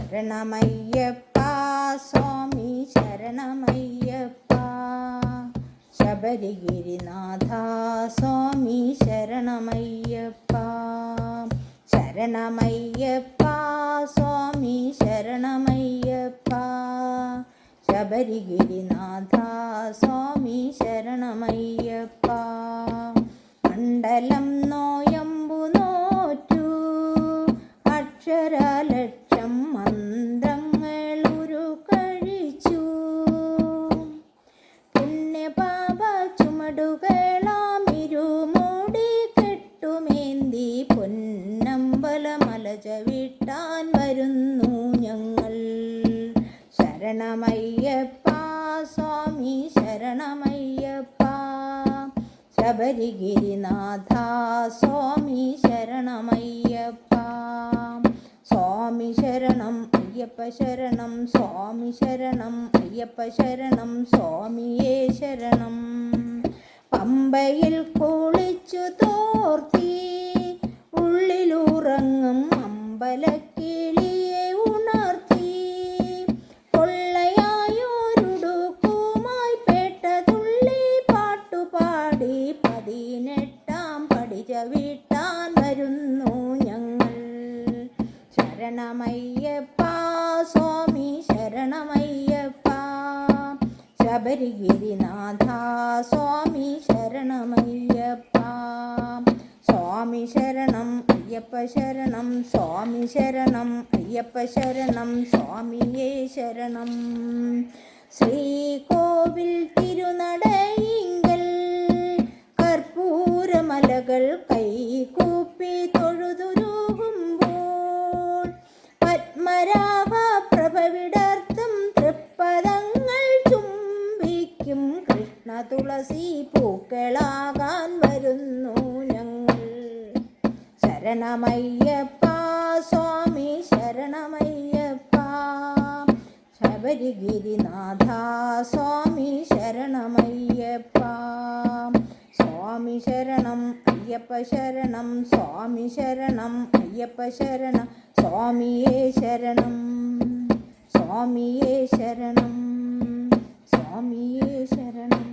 ശരണമയ്യപ്പ സ്വാമി ശരണമയ്യപ്പ ശബരിഗിരിനാഥ സ്വാമി ശരണമയ്യപ്പ ശരണമയ്യപ്പ സ്വാമി ശരണമയ്യപ്പ ശബരിഗിരിനാഥ സ്വാമി ശരണമയ്യപ്പ മണ്ഡലം നോയമ്പു നോറ്റു അക്ഷരലക്ഷം മന്ത്രങ്ങൾ ഉരുകഴിച്ചു പുണ്യപാപ ചുമടുകളാമിരുമൂടി കെട്ടുമേന്തി പൊന്നമ്പലമല ചവിട്ടാൻ വരുന്നു ഞങ്ങൾ ശരണമയ്യപ്പ സ്വാമി ശരണമയ്യപ്പ ശബരിഗിരിനാഥ സ്വാമി ശരണമയ്യപ്പ സ്വാമി ശരണം അയ്യപ്പ ശരണം സ്വാമി ശരണം അയ്യപ്പ ശരണം സ്വാമിയേ ശരണം പമ്പയിൽ കുളിച്ചു തോർത്തി ഉള്ളിലുറങ്ങും അമ്പലക്കിളിയെ ഉണർത്തി കൊള്ളയായൊരുടുക്കുമായി പേട്ടതുള്ളി പാട്ടുപാടി 18 പടി ചവിട്ടാൻ വരുന്നു ഞങ്ങൾ ശരണമയ്യപ്പ സ്വാമി ശരണമയ്യപ്പ ശബരിഗിരിനാഥ സ്വാമി ശരണമയ്യപ്പ സ്വാമി ശരണം അയ്യപ്പ ശരണം സ്വാമി ശരണം അയ്യപ്പ ശരണം സ്വാമിയേ ശരണം ശ്രീകോവിൽ തിരുനടയിങ്കൽ കർപ്പൂരമലകൾ കൈകൂപ്പി തൊഴുതുരുകുമ്പോൾ പത്മരാഭ പ്രഭവിടർത്തും തൃപ്പദങ്ങൾ ചുംബിക്കും കൃഷ്ണ തുളസി പൂക്കളാകാൻ വരുന്നു ഞങ്ങൾ ശരണമയ്യപ്പ സ്വാമി ശരണമയ്യപ്പ ശബരിഗിരിനാഥ സ്വാമി ശരണമയ്യപ്പ സ്വാമി ശരണം അയ്യപ്പ ശരണം സ്വാമി ശരണം അയ്യപ്പ ശരണം സ്വാമിയേ ശരണം സ്വാമിയേ ശരണം സ്വാമിയേ ശരണം